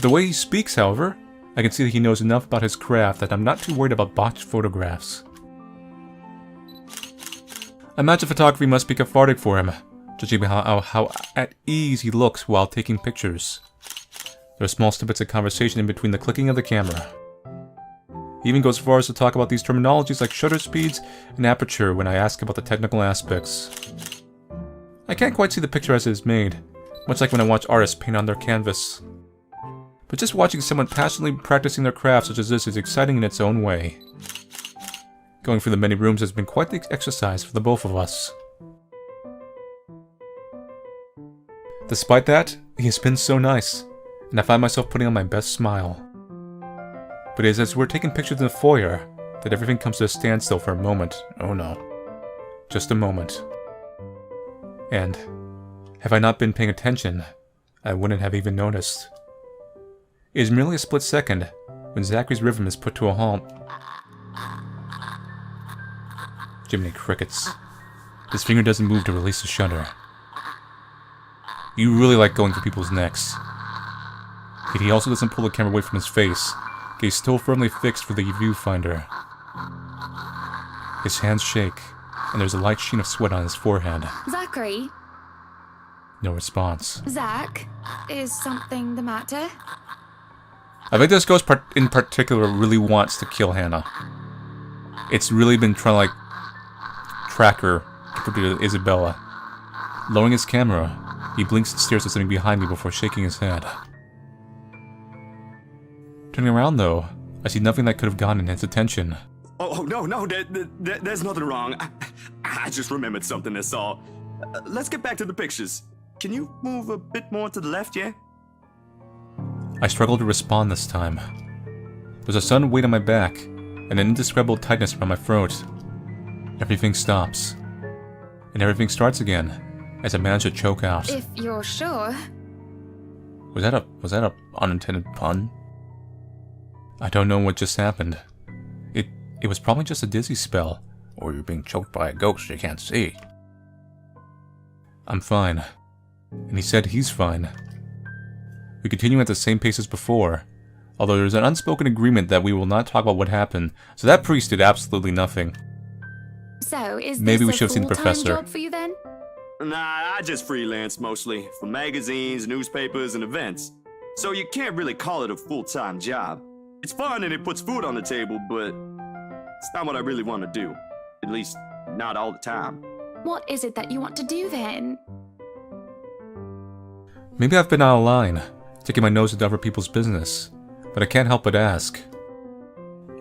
The way he speaks, however, I can see that he knows enough about his craft that I'm not too worried about botched photographs. I imagine photography must be cathartic for him, judging by how at ease he looks while taking pictures. There are small snippets of conversation in between the clicking of the camera. He even goes as far as to talk about these terminologies like shutter speeds and aperture when I ask about the technical aspects. I can't quite see the picture as it is made, much like when I watch artists paint on their canvas. But just watching someone passionately practicing their craft such as this is exciting in its own way. Going through the many rooms has been quite the exercise for the both of us. Despite that, he has been so nice, and I find myself putting on my best smile. But it is as we're taking pictures in the foyer that everything comes to a standstill for a moment. Oh no. Just a moment. And, have I not been paying attention, I wouldn't have even noticed. It is merely a split second when Zachary's rhythm is put to a halt. Jiminy crickets. His finger doesn't move to release the shutter. You really like going for people's necks. Yet he also doesn't pull the camera away from his face, gaze still firmly fixed for the viewfinder. His hands shake, and there's a light sheen of sweat on his forehead. Zachary? No response. Zach? Is something the matter? I think this ghost in particular really wants to kill Hannah. It's really been trying to, like, track her to Isabella. Lowering his camera, he blinks and stares at something behind me before shaking his head. Turning around, though, I see nothing that could have gotten his attention. Oh, no, there's nothing wrong. I just remembered something that's all. Let's get back to the pictures. Can you move a bit more to the left, yeah? I struggled to respond this time. There's a sudden weight on my back, and an indescribable tightness around my throat. Everything stops. And everything starts again, as I manage to choke out. If you're sure. Was that a unintended pun? I don't know what just happened. It was probably just a dizzy spell, or you're being choked by a ghost you can't see. I'm fine. And he said he's fine. We continue at the same pace as before, although there's an unspoken agreement that we will not talk about what happened, so that priest did absolutely nothing. So, is Maybe we this should a have seen the full-time professor. job for you then? Nah, I just freelance mostly, for magazines, newspapers, and events. So you can't really call it a full-time job. It's fun and it puts food on the table, but it's not what I really want to do. At least, not all the time. What is it that you want to do then? Maybe I've been out of line, taking my nose into other people's business, but I can't help but ask.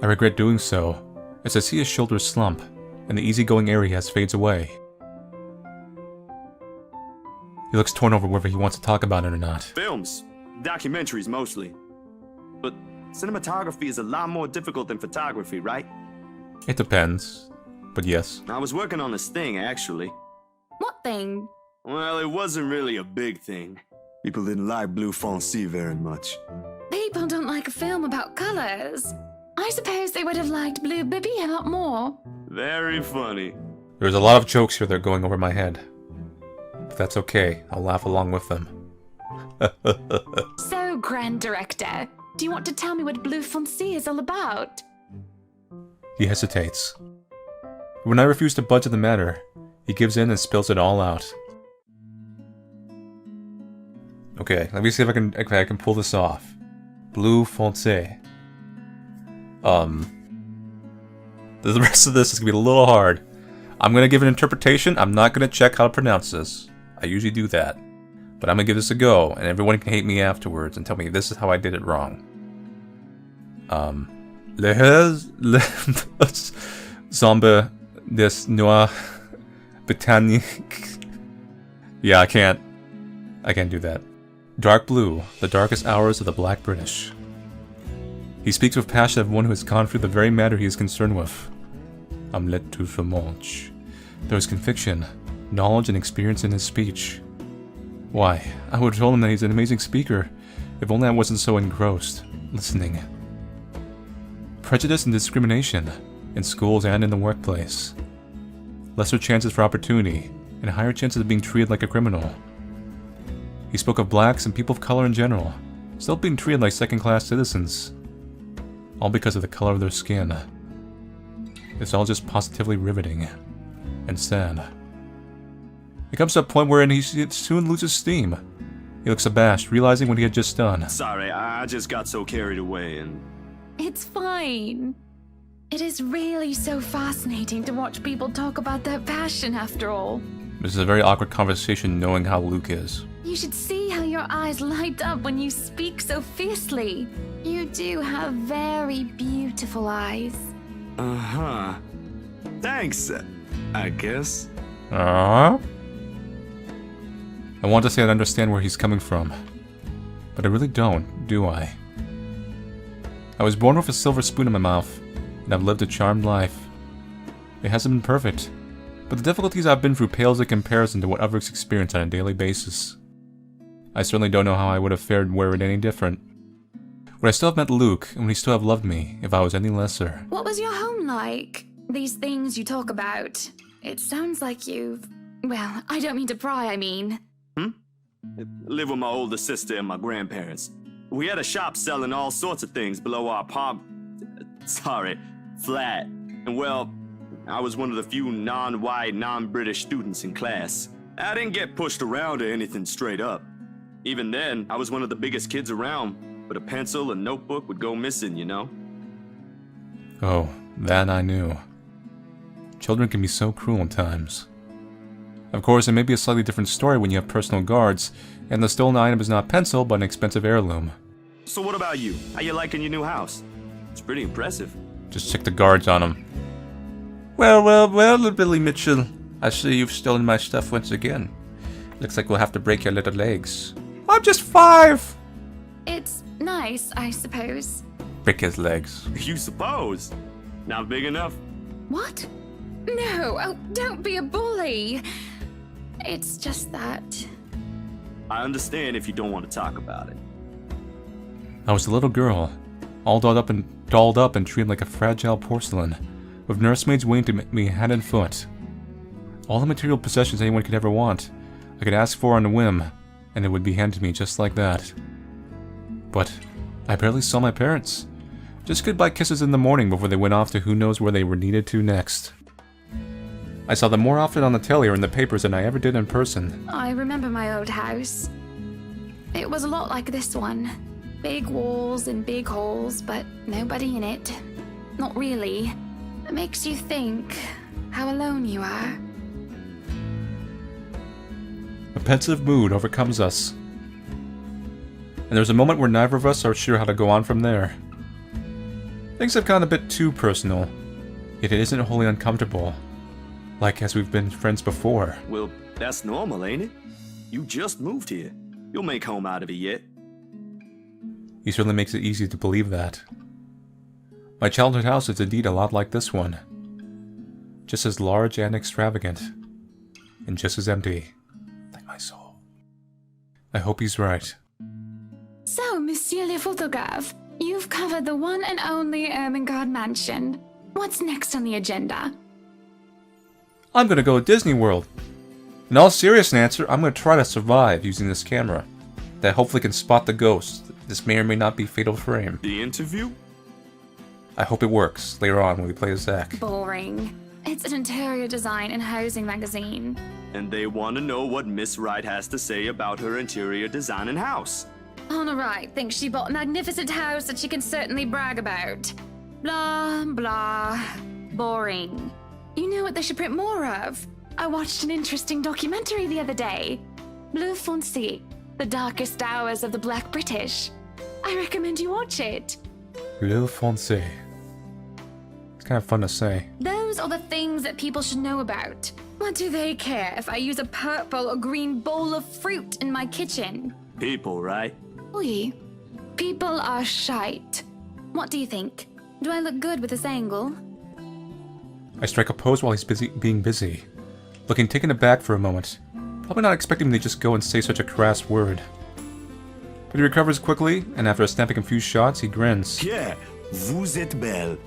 I regret doing so, as I see his shoulders slump, and the easygoing air he has fades away. He looks torn over whether he wants to talk about it or not. Films. Documentaries, mostly. But cinematography is a lot more difficult than photography, right? It depends, but yes. I was working on this thing, actually. What thing? Well, it wasn't really a big thing. People didn't like Blue Fonzie very much. People don't like a film about colors. I suppose they would have liked Blue Bibby a lot more. Very funny. There's a lot of jokes here that are going over my head. But that's okay, I'll laugh along with them. So, Grand Director, do you want to tell me what Blue Fonzie is all about? He hesitates. When I refuse to budge on the matter, he gives in and spills it all out. Okay, let me see if I can pull this off. Blue Fonzie. The rest of this is gonna be a little hard. I'm gonna give an interpretation. I'm not gonna check how to pronounce this. I usually do that. But I'm gonna give this a go, and everyone can hate me afterwards and tell me this is how I did it wrong. Zombie des Noirs Britanniques. Yeah, I can't do that. Dark blue, the darkest hours of the Black British. He speaks with passion of one who has gone through the very matter he is concerned with. Omelette tout fromage. There is conviction, knowledge, and experience in his speech. Why, I would have told him that he's an amazing speaker, If only I wasn't so engrossed, listening. Prejudice and discrimination, in schools and in the workplace. Lesser chances for opportunity, and higher chances of being treated like a criminal. He spoke of blacks and people of color in general, still being treated like second-class citizens. All because of the color of their skin. It's all just positively riveting. And sad. It comes to a point wherein he soon loses steam. He looks abashed, realizing what he had just done. Sorry, I just got so carried away and... It's fine. It is really so fascinating to watch people talk about their passion after all. This is a very awkward conversation knowing how Luke is. You should see how your eyes light up when you speak so fiercely. You do have very beautiful eyes. Uh-huh. Thanks, I guess. I want to say I understand where he's coming from. But I really don't, do I? I was born with a silver spoon in my mouth, and I've lived a charmed life. It hasn't been perfect, but the difficulties I've been through pales in comparison to what others experience on a daily basis. I certainly don't know how I would have fared were it any different. Would I still have met Luke, and would he still have loved me if I was any lesser? What was your home like? These things you talk about. It sounds like you've... Well, I don't mean to pry, I mean. Live with my older sister and my grandparents. We had a shop selling all sorts of things below our flat. And well, I was one of the few non-white, non-British students in class. I didn't get pushed around or anything straight up. Even then, I was one of the biggest kids around, but a pencil and notebook would go missing, you know? Oh, that I knew. Children can be so cruel at times. Of course, it may be a slightly different story when you have personal guards, and the stolen item is not a pencil, but an expensive heirloom. So what about you? How you liking your new house? It's pretty impressive. Just check the guards on him. Well, Billy Mitchell. I see you've stolen my stuff once again. Looks like we'll have to break your little legs. I'm just 5! It's nice, I suppose. Break his legs. You suppose? Not big enough? What? No, oh, don't be a bully. It's just that... I understand if you don't want to talk about it. I was a little girl, all dolled up and treated like a fragile porcelain, with nursemaids waiting to make me hand and foot. All the material possessions anyone could ever want, I could ask for on a whim, and it would be handed to me just like that. But I barely saw my parents. Just goodbye kisses in the morning before they went off to who knows where they were needed to next. I saw them more often on the telly or in the papers than I ever did in person. I remember my old house. It was a lot like this one. Big walls and big halls, but nobody in it. Not really. It makes you think how alone you are. A pensive mood overcomes us. And there's a moment where neither of us are sure how to go on from there. Things have gotten a bit too personal, yet it isn't wholly uncomfortable. Like as we've been friends before. Well, that's normal, ain't it? You just moved here. You'll make home out of it yet. He certainly makes it easy to believe that. My childhood house is indeed a lot like this one. Just as large and extravagant. And just as empty. Like my soul. I hope he's right. So, Monsieur le Photographe, you've covered the one and only Ermengarde Mansion. What's next on the agenda? I'm gonna go to Disney World. In all serious answer, I'm gonna try to survive using this camera. That hopefully can spot the ghosts. This may or may not be fatal frame. The interview? I hope it works later on when we play Zack. Boring. It's an interior design and housing magazine. And they want to know what Miss Wright has to say about her interior design and house. Honor Wright thinks she bought a magnificent house that she can certainly brag about. Blah, blah. Boring. You know what they should print more of? I watched an interesting documentary the other day. Bleu Foncé, the darkest hours of the Black British. I recommend you watch it. Bleu Foncé. It's kind of fun to say. Those are the things that people should know about. What do they care if I use a purple or green bowl of fruit in my kitchen? People, right? Oui. People are shite. What do you think? Do I look good with this angle? I strike a pose while he's being busy, looking taken aback for a moment, probably not expecting me to just go and say such a crass word. But he recovers quickly, and after snapping a few shots, he grins. Yeah, vous êtes belle.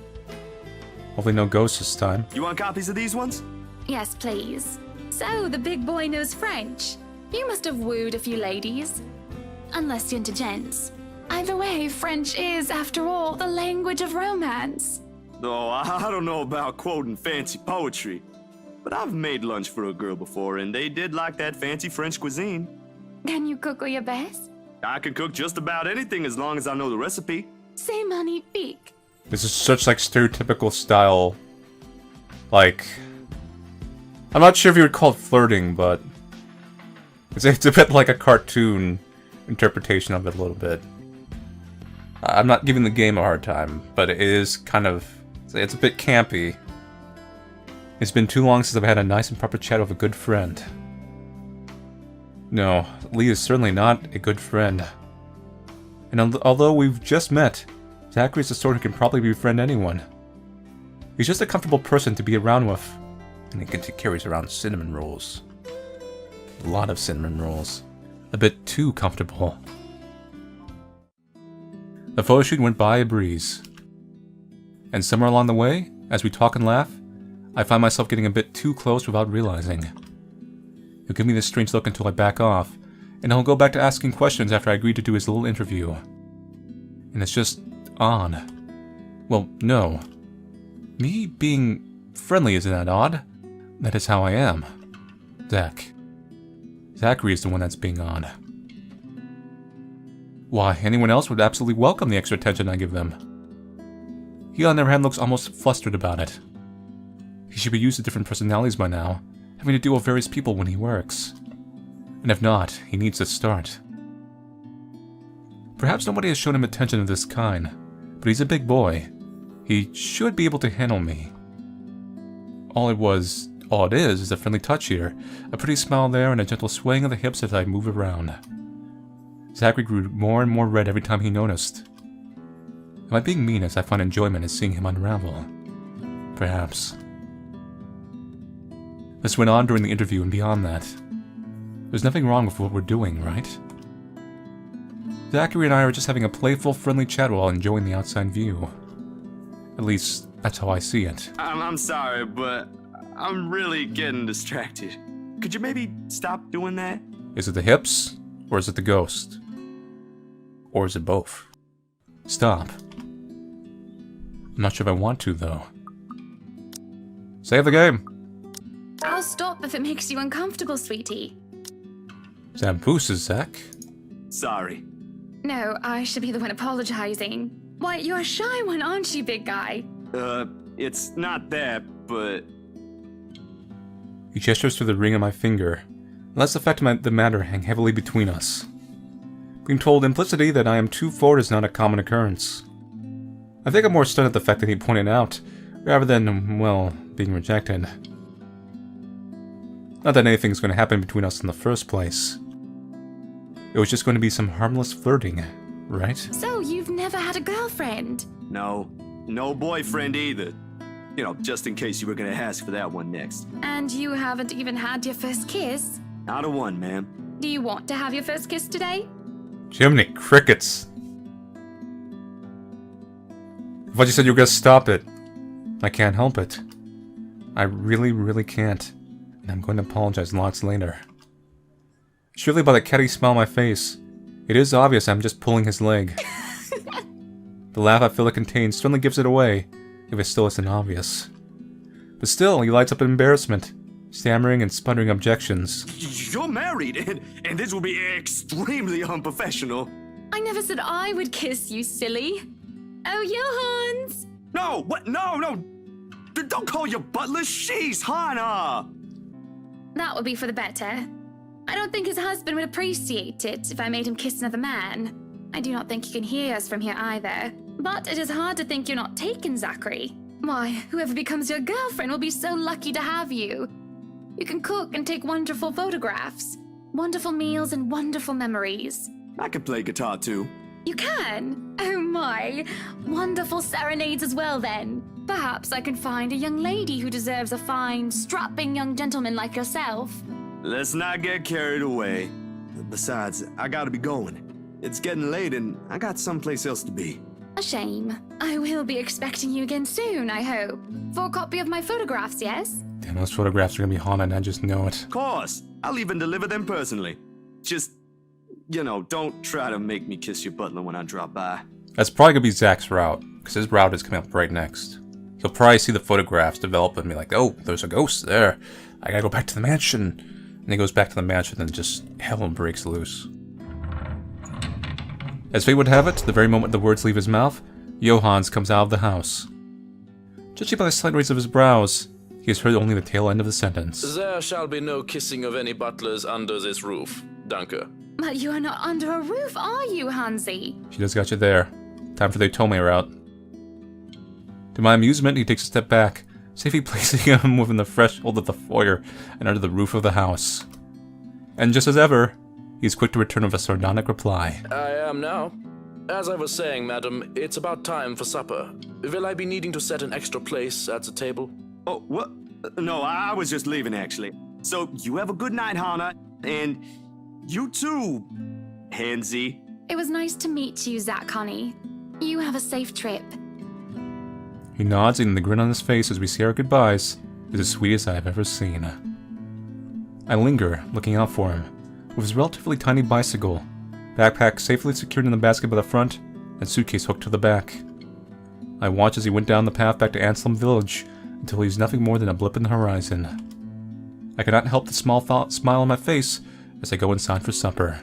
Hopefully no ghosts this time. You want copies of these ones? Yes, please. So, the big boy knows French. You must have wooed a few ladies. Unless you're into gents. Either way, French is, after all, the language of romance. Oh, I don't know about quoting fancy poetry, but I've made lunch for a girl before, and they did like that fancy French cuisine. Can you cook your best? I can cook just about anything as long as I know the recipe. C'est magnifique. This is such like stereotypical style. Like, I'm not sure if you would call it flirting, but it's a bit like a cartoon interpretation of it a little bit. I'm not giving the game a hard time, but it is kind of, it's a bit campy. It's been too long since I've had a nice and proper chat with a good friend. No, Lee is certainly not a good friend. And although we've just met, Zachary's the sort who can probably befriend anyone. He's just a comfortable person to be around with, and he carries around cinnamon rolls. A lot of cinnamon rolls. A bit too comfortable. The photo shoot went by a breeze. And somewhere along the way, as we talk and laugh, I find myself getting a bit too close without realizing. He'll give me this strange look until I back off, and he'll go back to asking questions after I agree to do his little interview. And it's just odd. Well, no. Me being friendly isn't that odd. That is how I am. Zachary is the one that's being odd. Why, anyone else would absolutely welcome the extra attention I give them. He, on the other hand, looks almost flustered about it. He should be used to different personalities by now, having to deal with various people when he works. And if not, he needs to start. Perhaps nobody has shown him attention of this kind, but he's a big boy. He should be able to handle me. All it is a friendly touch here, a pretty smile there, and a gentle swaying of the hips as I move around. Zachary grew more and more red every time he noticed. Am I being mean as I find enjoyment in seeing him unravel? Perhaps. This went on during the interview and beyond that. There's nothing wrong with what we're doing, right? Zachary and I are just having a playful, friendly chat while enjoying the outside view. At least, that's how I see it. I'm sorry, but I'm really getting distracted. Could you maybe stop doing that? Is it the hips? Or is it the ghost? Or is it both? Stop. I'm not sure if I want to, though. Save the game! I'll stop if it makes you uncomfortable, sweetie. Zampooses, Zach. Sorry. No, I should be the one apologizing. Why, you're a shy one, aren't you, big guy? It's not that, but... He gestures to the ring on my finger. Less the fact of the matter hang heavily between us. Being told implicitly that I am too forward is not a common occurrence. I think I'm more stunned at the fact that he pointed out, rather than, well, being rejected. Not that anything's going to happen between us in the first place. It was just going to be some harmless flirting, right? So, you've never had a girlfriend? No boyfriend either. You know, just in case you were gonna ask for that one next. And you haven't even had your first kiss? Not a one, ma'am. Do you want to have your first kiss today? Jiminy crickets. I thought you said you were gonna stop it. I can't help it. I really, really can't. And I'm going to apologize lots later. Surely by the catty smile on my face, it is obvious I'm just pulling his leg. The laugh I feel it contains certainly gives it away, if it still isn't obvious. But still, he lights up in embarrassment, stammering and sputtering objections. You're married, and this will be extremely unprofessional. I never said I would kiss you, silly. Oh, Johans! No, what? No! Don't call your butler. She's Hannah. That would be for the better. I don't think his husband would appreciate it if I made him kiss another man. I do not think he can hear us from here either. But it is hard to think you're not taken, Zachary. Why, whoever becomes your girlfriend will be so lucky to have you. You can cook and take wonderful photographs. Wonderful meals and wonderful memories. I can play guitar too. You can? Oh my. Wonderful serenades as well then. Perhaps I can find a young lady who deserves a fine, strapping young gentleman like yourself. Let's not get carried away. Besides, I gotta be going. It's getting late and I got someplace else to be. A shame. I will be expecting you again soon, I hope. For a copy of my photographs, yes? Damn, those photographs are gonna be haunted, and I just know it. Of course, I'll even deliver them personally. Just, you know, don't try to make me kiss your butler when I drop by. That's probably gonna be Zach's route, because his route is coming up right next. He'll probably see the photographs develop and be like, oh, there's a ghost there. I gotta go back to the mansion. And he goes back to the mansion and just hell breaks loose. As fate would have it, the very moment the words leave his mouth, Johans comes out of the house. Judging by the slight raise of his brows, he has heard only the tail end of the sentence. There shall be no kissing of any butlers under this roof. Danke. But you are not under a roof, are you, Hansi? She just got you there. Time for the Otome route. To my amusement, he takes a step back, safely placing him within the threshold of the foyer and under the roof of the house. And just as ever, he is quick to return with a sardonic reply. I am now. As I was saying, madam, it's about time for supper. Will I be needing to set an extra place at the table? Oh, what? No, I was just leaving, actually. So, you have a good night, Hana, and you too, Hansi. It was nice to meet you, Zach Connie. You have a safe trip. He nods, and the grin on his face as we say our goodbyes is the sweetest I have ever seen. I linger, looking out for him, with his relatively tiny bicycle, backpack safely secured in the basket by the front, and suitcase hooked to the back. I watch as he went down the path back to Anselm Village until he was nothing more than a blip in the horizon. I cannot help the small smile on my face as I go inside for supper.